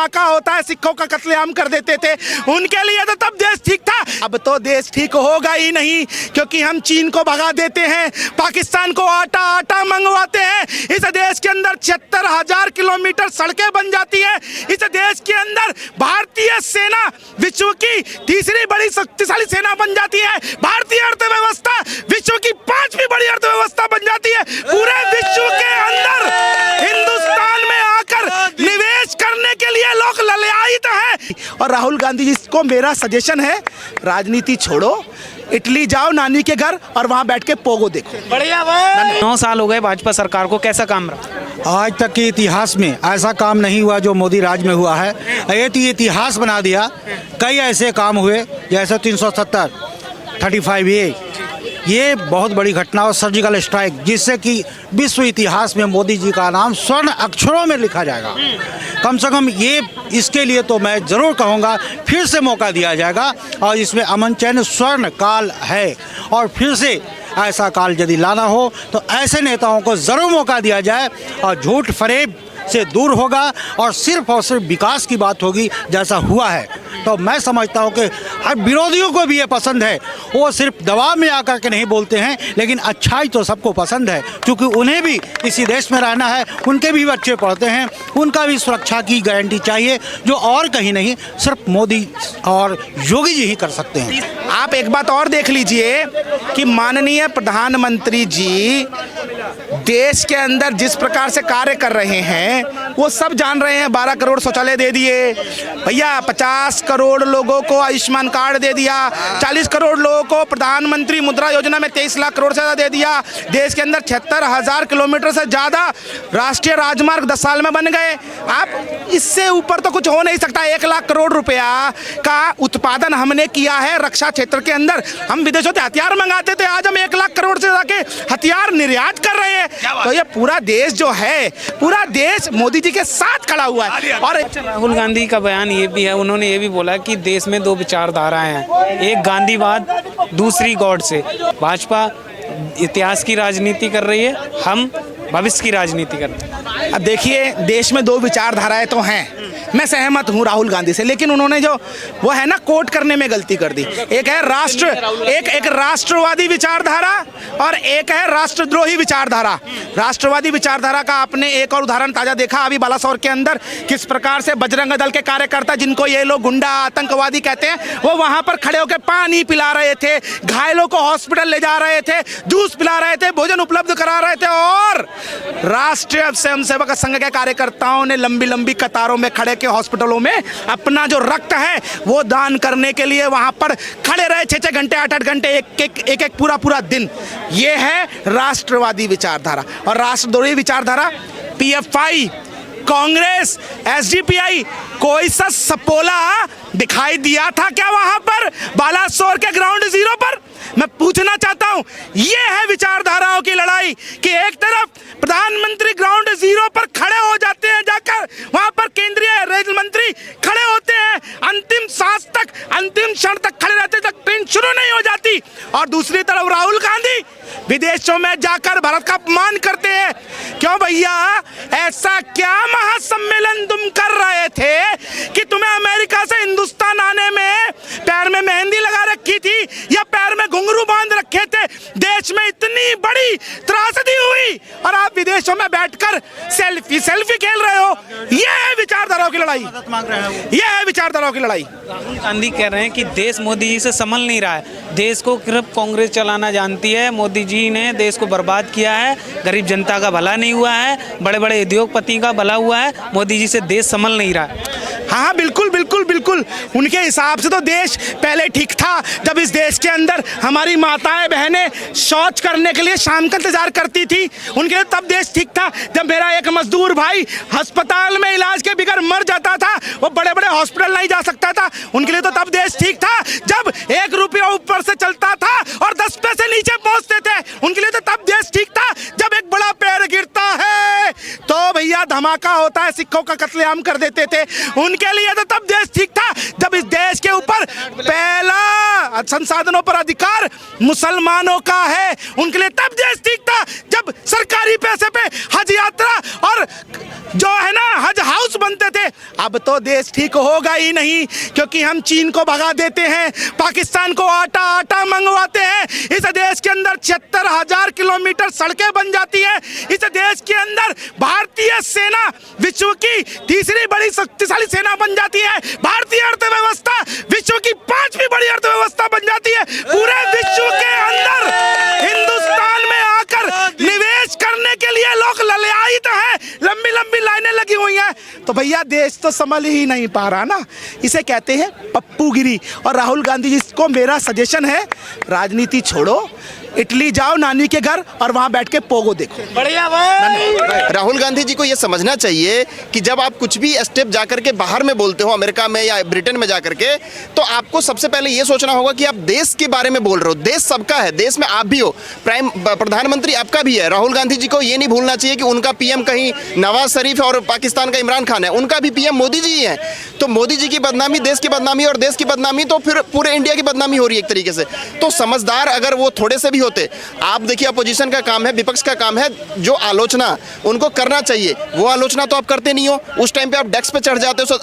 धमाका होता है, सिखों का कत्लेआम कर देते थे, उनके लिए तो तब देश ठीक था। अब तो देश ठीक होगा ही नहीं, क्योंकि हम चीन को भगा देते हैं, पाकिस्तान को आटा मंगवाते हैं। इस देश के अंदर 76,000 किलोमीटर सड़कें बन जाती है। इस देश के अंदर भारतीय सेना विश्व की तीसरी बड़ी शक्तिशाली सेना बन जाती है। भारतीय अर्थव्यवस्था विश्व की 5वीं बड़ी अर्थव्यवस्था बन जाती है। पूरे विश्व के अंदर हिंदुस्तान में आकर निवेश करने के लिए लोग ललायित हैं। और राहुल गांधी जी को मेरा सजेशन है, राजनीति छोड़ो, इटली जाओ नानी के घर और वहां बैठ के पोगो देखो। बढ़िया। 9 साल हो गए भाजपा सरकार को, कैसा काम रहा? आज तक के इतिहास में ऐसा काम नहीं हुआ जो मोदी राज में हुआ है। ये तो इतिहास बना दिया। कई ऐसे काम हुए जैसे 370, 35A, ये बहुत बड़ी घटना और सर्जिकल स्ट्राइक, जिससे कि विश्व इतिहास में मोदी जी का नाम स्वर्ण अक्षरों में लिखा जाएगा। कम से कम ये इसके लिए तो मैं ज़रूर कहूँगा फिर से मौका दिया जाएगा। और इसमें अमन चैन स्वर्ण काल है, और फिर से ऐसा काल यदि लाना हो तो ऐसे नेताओं को ज़रूर मौका दिया जाए और झूठ फरेब से दूर होगा और सिर्फ विकास की बात होगी जैसा हुआ है। तो मैं समझता हूँ कि हर विरोधियों को भी ये पसंद है, वो सिर्फ दबाव में आकर के नहीं बोलते हैं, लेकिन अच्छाई तो सबको पसंद है, क्योंकि उन्हें भी इसी देश में रहना है, उनके भी बच्चे पढ़ते हैं, उनका भी सुरक्षा की गारंटी चाहिए, जो और कहीं नहीं सिर्फ मोदी और योगी जी ही कर सकते हैं। आप एक बात और देख लीजिए कि माननीय प्रधानमंत्री जी देश के अंदर जिस प्रकार से कार्य कर रहे हैं वो सब जान रहे हैं। 12 करोड़ शौचालय दे दिए भैया, 50 करोड़ लोगों को आयुष्मान कार्ड दे दिया, 40 करोड़ लोगों को प्रधानमंत्री मुद्रा योजना में 23 लाख करोड़ से ज़्यादा दे दिया। देश के अंदर 76,000 किलोमीटर से ज़्यादा राष्ट्रीय राजमार्ग 10 साल में बन गए। आप इससे ऊपर तो कुछ हो नहीं सकता। 1 लाख करोड़ रुपया का उत्पादन हमने किया है रक्षा क्षेत्र के अंदर। हम विदेशों से हथियार मंगाते थे, आज हम 1 लाख करोड़ से जाके हथियार निर्यात कर रहे हैं। तो ये पूरा देश जो है, पूरा देश मोदी जी के साथ खड़ा हुआ है। और राहुल गांधी का बयान ये भी है, उन्होंने ये भी बोला कि देश में 2 विचारधाराएं हैं, एक गांधीवाद, दूसरी गॉड से। भाजपा इतिहास की राजनीति कर रही है, हम भविष्य की राजनीति करते हैं। अब देखिए, देश में 2 विचारधाराएं तो हैं, मैं सहमत हूं राहुल गांधी से, लेकिन उन्होंने जो वो है ना कोट करने में गलती कर दी। एक है एक राष्ट्रवादी विचारधारा और एक है राष्ट्रद्रोही विचारधारा। राष्ट्रवादी विचारधारा का आपने एक और उदाहरण ताजा देखा अभी बालासोर के अंदर, किस प्रकार से बजरंग दल के कार्यकर्ता, जिनको ये लोग गुंडा आतंकवादी कहते हैं, वो वहां पर खड़े होकर पानी पिला रहे थे, घायलों को हॉस्पिटल ले जा रहे थे, जूस पिला रहे थे, भोजन उपलब्ध करा रहे थे। और राष्ट्रीय स्वयंसेवक संघ के कार्यकर्ताओं ने लंबी लंबी कतारों में खड़े के हॉस्पिटलों में अपना जो रक्त है वो दान करने के लिए वहां पर खड़े रहे 6-6 घंटे, 8-8 घंटे, एक पूरा दिन। ये है राष्ट्रवादी विचारधारा। और राष्ट्रद्रोही विचारधारा, PFI, कांग्रेस, SDPI, कोई सा सपोला दिखाई दिया था क्या वहां पर बालासोर के ग्राउंड जीरो पर? मैं पूछना चाहता हूं, ये है विचारधाराओं की लड़ाई कि एक तरफ प्रधानमंत्री ग्राउंड जीरो पर खड़े हो जाते हैं, जाकर वहां पर केंद्रीय रेल मंत्री खड़े होते हैं, अंतिम सांस तक, अंतिम क्षण तक खड़े रहते तक ट्रेन शुरू नहीं हो जाती। और दूसरी तरफ राहुल गांधी विदेशों में जाकर भारत का अपमान करते हैं। क्यों भैया, ऐसा क्या महासम्मेलन तुम कर रहे थे कि तुम्हें अमेरिका से हिंदुस्तान आने में पैर में मेहंदी लगा रखी थी या पैर में घुंघरू बांध रखे थे? देश में इतनी बड़ी त्रासदी हुई और आप विदेशों में बैठकर सेल्फी खेल रहे हो। यह है विचारधाराओं की लड़ाई, यह है विचारधाराओं की लड़ाई। राहुल गांधी कह रहे हैं कि देश मोदी जी से संभल नहीं रहा है, देश को सिर्फ कांग्रेस चलाना जानती है, मोदी जी ने देश को बर्बाद किया है, गरीब जनता का भला नहीं हुआ है, बड़े बड़े उद्योगपति का भला हुआ है, मोदी जी से देश संभल नहीं रहा है। हाँ बिल्कुल बिल्कुल बिल्कुल, उनके हिसाब से तो देश पहले ठीक था, जब इस देश के अंदर हमारी माताएं बहनें शौच करने के लिए शाम का इंतजार करती थी, उनके लिए तब देश ठीक था। जब मेरा एक मजदूर भाई अस्पताल में इलाज के बगैर मर जाता था, वो बड़े बड़े हॉस्पिटल नहीं जा सकता था, उनके लिए तो तब देश ठीक था। जब 1 रुपया ऊपर से चलता था और 10 पैसे नीचे पहुंचते थे, उनके लिए तो तब देश ठीक था। जब एक बड़ा पैर गिरता है तो भैया धमाका होता है, सिखों का कत्लेआम कर देते थे, उनके लिए तो तब देश ठीक था। जब इस देश के ऊपर पहला संसाधनों पर अधिकार मुसलमानों का है। उनके लिए तब देश ठीक था जब सरकारी पैसे पे हज यात्रा और जो है ना हज हाउस बनते थे। अब तो देश ठीक होगा ही नहीं, क्योंकि हम चीन को भगा देते हैं, पाकिस्तान को आटा मंगवाते हैं। इस देश के अंदर 76,000 किलोमीटर सड़कें बन जाती हैं। इस देश के अंदर भारतीय सेना विश्व की तीसरी बड़ी शक्तिशाली सेना बन जाती है। भारतीय अर्थव्यवस्था विश्व की 5वीं बड़ी अर्थव्यवस्था बन जाती है। पूरे विश्व के अंदर हिंदुस्तान में आकर निवेश करने के लिए लोग ललायित हैं, लंबी लंबी लाइनें लगी हुई हैं। तो भैया देश तो संभल ही नहीं पा रहा ना। इसे कहते हैं पप्पूगिरी। और राहुल गांधी जी को मेरा सजेशन है, राजनीति छोड़ो, इटली जाओ नानी के घर और वहां बैठ के पोगो देखो। बढ़िया भाई। राहुल गांधी जी को यह समझना चाहिए कि जब आप कुछ भी स्टेप जाकर के बाहर में बोलते हो, अमेरिका में या ब्रिटेन में जाकर के, तो आपको सबसे पहले यह सोचना होगा कि आप देश के बारे में बोल रहे हो। देश सबका है, देश में आप भी हो, प्रधानमंत्री आपका भी है। राहुल गांधी जी को यह नहीं भूलना चाहिए कि उनका पीएम कहीं नवाज शरीफ और पाकिस्तान का इमरान खान है, उनका भी पीएम मोदी जी ही है। तो मोदी जी की बदनामी देश की बदनामी, और देश की बदनामी तो फिर पूरे इंडिया की बदनामी हो रही है एक तरीके से। तो समझदार अगर वो थोड़े से भी होते, आप देखिए अपोजिशन का काम है, विपक्ष का काम है जो आलोचना उनको करना चाहिए, वो आलोचना तो आप करते नहीं हो। उस टाइम पे आप डेस्क पे चढ़ जाते हो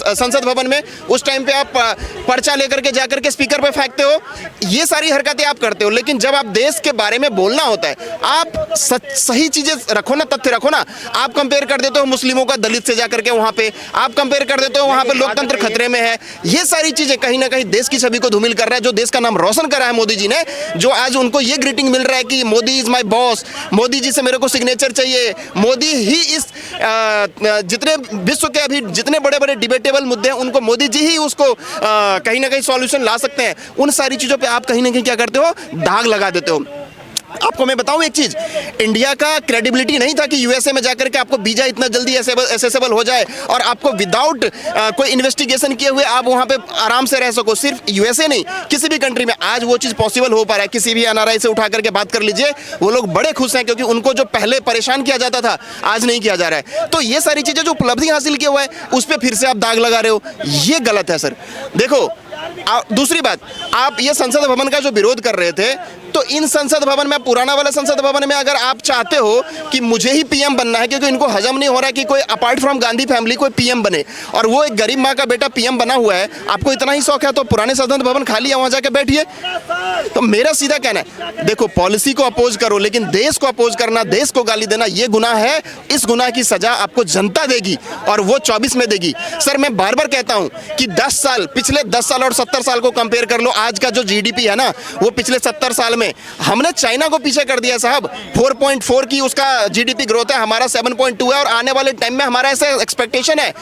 संसद भवन में, उस टाइम पे आप पर्चा लेकर के जाकर के स्पीकर पे फेंकते हो, ये सारी हरकतें आप करते हो। लेकिन जब आप देश के बारे में बोलना होता है, आप सही चीजें रखो ना, तथ्य रखो ना। आप कंपेयर कर देते हो मुस्लिमों का दलित से जाकर के वहां पे, आप कंपेयर कर देते हो वहां पे लोकतंत्र खतरे में है। ये सारी चीजें कहीं ना कहीं देश की छवि को धूमिल कर रहा है। जो देश का नाम रोशन करा है मोदी जी ने, जो आज उनको ये ग्रीटिंग मिल रहा है कि Modi is my boss, Modi ji से मेरे को सिग्नेचर चाहिए, मोदी ही इस जितने विश्व के अभी जितने बड़े बड़े डिबेटेबल मुद्दे हैं उनको मोदी जी ही उसको कहीं ना कहीं सॉल्यूशन ला सकते हैं। उन सारी चीजों पे आप कहीं ना कहीं क्या करते हो, दाग लगा देते हो। आपको मैं बताऊं एक चीज, इंडिया का क्रेडिबिलिटी नहीं था कि यूएसए में जाकर के आपको वीजा इतना जल्दी एसेसेबल हो जाए और आपको विदाउट कोई इन्वेस्टिगेशन किए हुए आप वहां पे आराम से रह सको। सिर्फ यूएसए नहीं, किसी भी कंट्री में आज वो चीज पॉसिबल हो पा रहा है। किसी भी एनआरआई से उठा करके बात कर लीजिए, वो लोग बड़े खुश हैं, क्योंकि उनको जो पहले परेशान किया जाता था आज नहीं किया जा रहा है। तो ये सारी चीजें जो उपलब्धि हासिल किया हुआ है उस पर फिर से आप दाग लगा रहे हो, ये गलत है सर। देखो दूसरी बात, आप ये संसद भवन का जो विरोध कर रहे थे, तो इन संसद भवन में, पुराना वाला संसद भवन में अगर आप चाहते हो कि मुझे ही पीएम बनना है, क्योंकि इनको हजम नहीं हो रहा है कि कोई अपार्ट फ्रॉम गांधी फैमिली कोई पीएम बने, और वो एक गरीब माँ का बेटा पीएम बना हुआ है, आपको इतना ही शौक है, तो पुराने संसद भवन खाली है, वहां जाके बैठिए। तो मेरा सीधा कहना है, देखो पॉलिसी को अपोज करो, लेकिन देश को अपोज करना, देश को गाली देना, ये गुनाह है। इस गुनाह की सजा आपको जनता देगी और वो 24 में देगी। सर मैं बार बार कहता हूं कि 10 साल, पिछले 10 साल और 70 साल को कंपेयर कर लो। आज का जो जीडीपी है ना, वो पिछले 70 साल में हमने चाइना को पीछे कर दिया साहब। 4.4 की उसका जीडीपी ग्रोथ है, हमारा 7.2 है, और आने वाले टाइम में हमारा ऐसा एक्सपेक्टेशन है।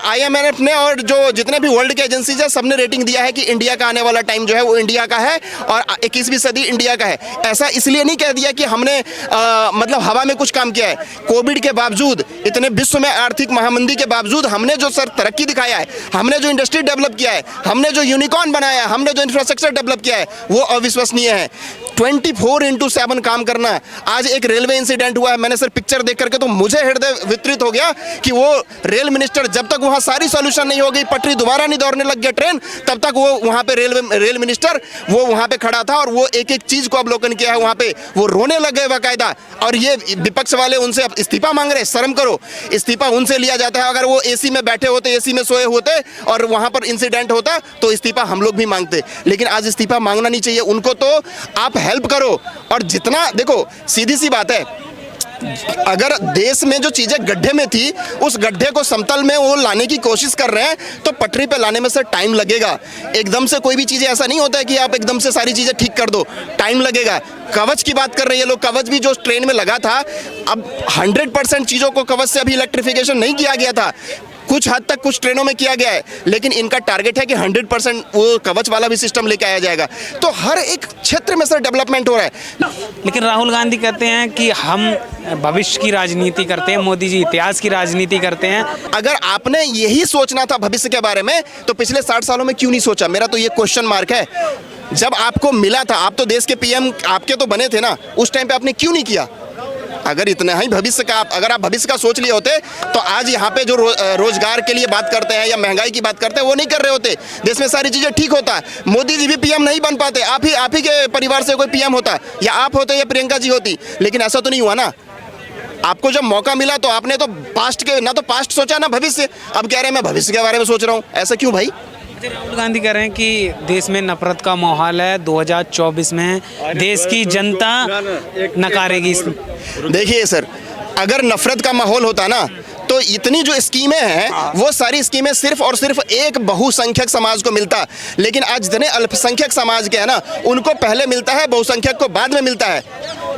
IMF ने और जो जितने भी वर्ल्ड के एजेंसीज है, सबने रेटिंग दिया है कि इंडिया का आने वाला टाइम जो है वो इंडिया का है और 21वीं सदी इंडिया का है। ऐसा इसलिए नहीं कह दिया कि हमने मतलब हवा में कुछ काम किया है। कोविड के बावजूद, इतने विश्व में आर्थिक महामंदी के बावजूद हमने जो सर तरक्की दिखाया है, हमने जो इंडस्ट्री डेवलप किया है, हमने जो यूनिकॉर्न बनाया है, हमने जो इंफ्रास्ट्रक्चर डेवलप किया है, वो अविश्वसनीय है। 24/7 काम करना। आज एक रेलवे इंसिडेंट हुआ है, मैंने सर पिक्चर देख करके तो मुझे हृदय वितरित हो गया कि वो रेल मिनिस्टर जब तक वहां सारी सॉल्यूशन नहीं हो गई, पटरी दोबारा नहीं दौड़ने लग गया ट्रेन, तब तक वो वहां पे रेल मिनिस्टर वो वहां पे खड़ा था और वो एक एक चीज को अवलोकन किया है। वहां पे वो रोने लग गए बाकायदा, और ये विपक्ष वाले उनसे इस्तीफा मांग रहे। शर्म करो, इस्तीफा उनसे लिया जाता है। अगर वो एसी में बैठे होते, एसी में सोए होते और वहां पर इंसिडेंट होता तो इस्तीफा हम लोग भी मांगते, लेकिन आज इस्तीफा मांगना नहीं चाहिए उनको। तो आप हेल्प करो, और जितना देखो सीधी सी बात है, अगर देश में जो चीजें गड्ढे में थी उस गड्ढे को समतल में वो लाने की कोशिश कर रहे हैं, तो पटरी पे लाने में सर टाइम लगेगा। एकदम से कोई भी चीजें ऐसा नहीं होता है कि आप एकदम से सारी चीजें ठीक कर दो, टाइम लगेगा। कवच की बात कर रहे हैं लोग, कवच भी जो ट्रेन में लगा था, अब 100% चीजों को कवच से अभी इलेक्ट्रिफिकेशन नहीं किया गया था, कुछ हद तक कुछ ट्रेनों में किया गया है, लेकिन इनका टारगेट है कि 100% वो कवच वाला भी सिस्टम लेके आया जाएगा। तो हर एक क्षेत्र में सर डेवलपमेंट हो रहा है। लेकिन राहुल गांधी कहते हैं कि हम भविष्य की राजनीति करते हैं, मोदी जी इतिहास की राजनीति करते हैं। अगर आपने यही सोचना था भविष्य के बारे में, तो पिछले 60 सालों में क्यों नहीं सोचा? मेरा तो ये क्वेश्चन मार्क है। जब आपको मिला था, आप तो देश के पीएम आपके तो बने थे ना, उस टाइम पे आपने क्यों नहीं किया? अगर इतना ही भविष्य का अगर आप भविष्य का सोच लिए होते तो आज यहाँ पे जो रोजगार के लिए बात करते हैं या महंगाई की बात करते हैं वो नहीं कर रहे होते, देश में सारी चीजें ठीक होता। मोदी जी भी पीएम नहीं बन पाते, आप ही के परिवार से कोई पीएम होता, या आप होते या प्रियंका जी होती, लेकिन ऐसा तो नहीं हुआ ना। आपको जब मौका मिला तो आपने तो पास्ट सोचा ना भविष्य, अब कह रहे हैं मैं भविष्य के बारे में सोच रहा हूँ, ऐसा क्यों भाई? राहुल गांधी कह रहे हैं कि देश में नफरत का माहौल है, 2024 में देश की जनता नकारेगी। देखिए सर, अगर नफरत का माहौल होता ना तो इतनी जो स्कीमें हैं वो सारी स्कीमें सिर्फ और सिर्फ एक बहुसंख्यक समाज को मिलता, लेकिन आज जितने अल्पसंख्यक समाज के हैं ना उनको पहले मिलता है, बहुसंख्यक को बाद में मिलता है।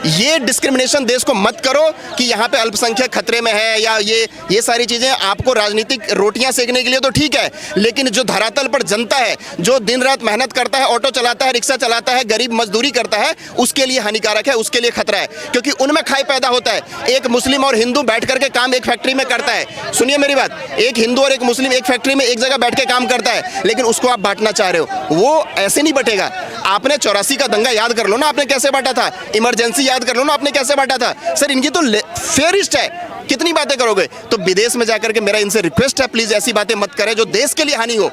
ये डिस्क्रिमिनेशन देश को मत करो कि यहाँ पे अल्पसंख्यक खतरे में है या ये सारी चीज़ें आपको राजनीतिक रोटियां सेकने के लिए तो ठीक है, लेकिन जो धरातल पर जनता है, जो दिन रात मेहनत करता है, ऑटो चलाता है, रिक्शा चलाता है, गरीब मजदूरी करता है, उसके लिए हानिकारक है, उसके लिए खतरा है, क्योंकि उनमें खाई पैदा होता है। एक मुस्लिम और हिंदू बैठ करके काम एक फैक्ट्री में करता है, सुनिए मेरी बात, एक हिंदू और एक मुस्लिम एक फैक्ट्री में एक जगह बैठ के काम करता है, लेकिन उसको आप बांटना चाह रहे हो, वो ऐसे नहीं बटेगा। आपने 84 का दंगा याद कर लो ना, आपने कैसे बांटा था, इमरजेंसी याद कर लो ना, आपने कैसे बांटा था। सर इनकी तो फेयरिस्ट है, कितनी बातें करोगे। तो विदेश में जाकर के मेरा इनसे रिक्वेस्ट है, प्लीज ऐसी बातें मत करें जो देश के लिए हानि हो।